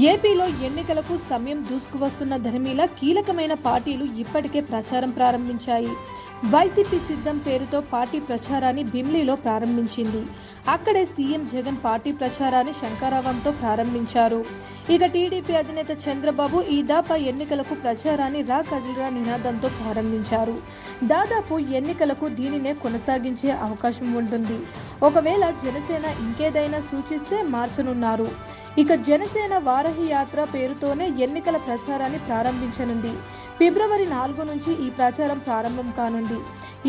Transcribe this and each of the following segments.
ఏపీలో ఎన్నికలకు సమయం దూసుకువస్తున్న ధర్మీల కీలకమైన పార్టీలు ఇప్పటికే ప్రచారం ప్రారంభించాయి. వైసీపీ సిద్ధం పేరుతో పార్టీ ప్రచారాన్ని భీమిలిలో ప్రారంభించింది. అక్కడే సీఎం జగన్ పార్టీ ప్రచారాన్ని శంఖారావంతో ప్రారంభించారు. ఇక టీడీపీ అధినేత చంద్రబాబు ఈ దఫా ఎన్నికలకు ప్రచారాన్ని రా కదిలిరా నినాదంతో ప్రారంభించారు. దాదాపు ఎన్నికలకు దీనినే కొనసాగించే అవకాశం ఉంటుంది. ఒకవేళ జనసేన ఇంకేదైనా సూచిస్తే మార్చనున్నారు. ఇక జనసేన వారాహి యాత్ర పేరుతోనే ఎన్నికల ప్రచారాన్ని ప్రారంభించనుంది. ఫిబ్రవరి 4 నుంచి ఈ ప్రచారం ప్రారంభం కానుంది.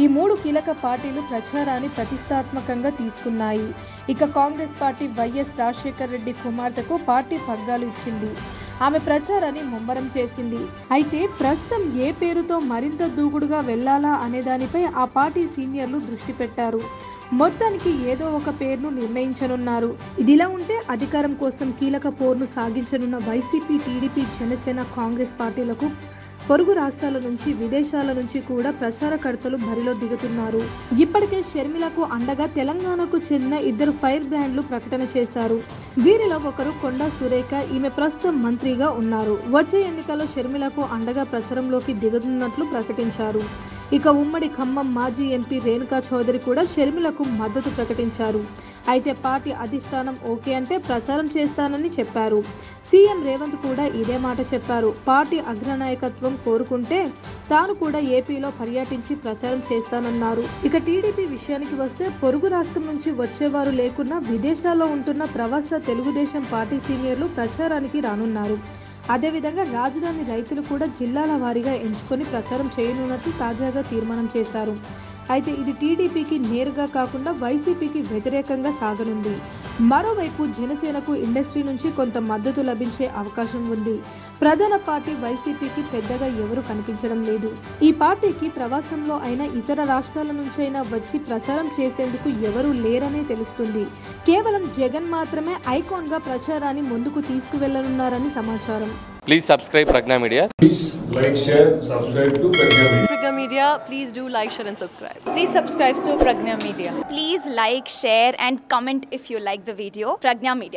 ఈ 3 కీలక పార్టీలు ప్రచారాన్ని ప్రతిష్టాత్మకంగా తీసుకున్నాయి. ఇక కాంగ్రెస్ పార్టీ వైఎస్ రాజశేఖర్ రెడ్డి కుమార్తెకు పార్టీ పగ్గాలు ఇచ్చింది. ఆమె ప్రచారాన్ని ముమ్మరం చేసింది. అయితే ప్రస్తుతం ఏ పేరుతో మరింత దూకుడుగా వెళ్లాలా అనే దానిపై ఆ పార్టీ సీనియర్లు దృష్టి పెట్టారు. మొత్తానికి ఏదో ఒక పేరును నిర్ణయించనున్నారు. ఇదిలా ఉంటే అధికారం కోసం కీలక పోరును సాగించనున్న వైసీపీ, టీడీపీ, జనసేన, కాంగ్రెస్ పార్టీలకు పొరుగు రాష్ట్రాల నుంచి, విదేశాల నుంచి కూడా ప్రచారకర్తలు బరిలో దిగుతున్నారు. ఇప్పటికే షర్మిలకు అండగా తెలంగాణకు చెందిన 2 ఫైర్ బ్రాండ్లు ప్రకటన చేశారు. వీరిలో ఒకరు కొండా సురేఖ. ఈమె ప్రస్తుతం మంత్రిగా ఉన్నారు. వచ్చే ఎన్నికల్లో షర్మిలకు అండగా ప్రచారంలోకి దిగనున్నట్లు ప్రకటించారు. ఇక ఉమ్మడి ఖమ్మం మాజీ ఎంపీ రేణుకా చౌదరి కూడా షర్మిలకు మద్దతు ప్రకటించారు. అయితే పార్టీ అధిష్టానం ఓకే అంటే ప్రచారం చేస్తానని చెప్పారు. సీఎం రేవంత్ కూడా ఇదే మాట చెప్పారు. పార్టీ అగ్రనాయకత్వం కోరుకుంటే తాను కూడా ఏపీలో పర్యటించి ప్రచారం చేస్తానన్నారు. ఇక టీడీపీ విషయానికి వస్తే పొరుగు రాష్ట్రం నుంచి వచ్చేవారు లేకున్నా విదేశాల్లో ఉంటున్న ప్రవాస తెలుగుదేశం పార్టీ సీనియర్లు ప్రచారానికి రానున్నారు. అదేవిధంగా రాజధాని రైతులు కూడా జిల్లాల వారీగా ఎంచుకొని ప్రచారం చేయనున్నట్లు తాజాగా తీర్మానం చేశారు. అయితే ఇది టీడీపీకి నేరుగా కాకుండా వైసీపీకి వ్యతిరేకంగా సాగనుంది. మరోవైపు జనసేనకు ఇండస్ట్రీ నుంచి కొంత మద్దతు లభించే అవకాశం ఉంది. ప్రధాన పార్టీ వైసీపీకి పెద్దగా ఎవరు కనిపించడం లేదు. ఈ పార్టీకి ప్రవాసంలో అయినా ఇతర రాష్ట్రాల నుంచైనా వచ్చి ప్రచారం చేసేందుకు ఎవరూ లేరనే తెలుస్తుంది. కేవలం జగన్ మాత్రమే ఐకాన్ గా ప్రచారాన్ని ముందుకు తీసుకువెళ్లనున్నారని సమాచారం. Please subscribe Pragna Media. Please like, share, subscribe to Pragna Media. Pragna Media, please do like, share and subscribe. Please subscribe to Pragna Media. Please like, share and comment if you like the video. Pragna Media.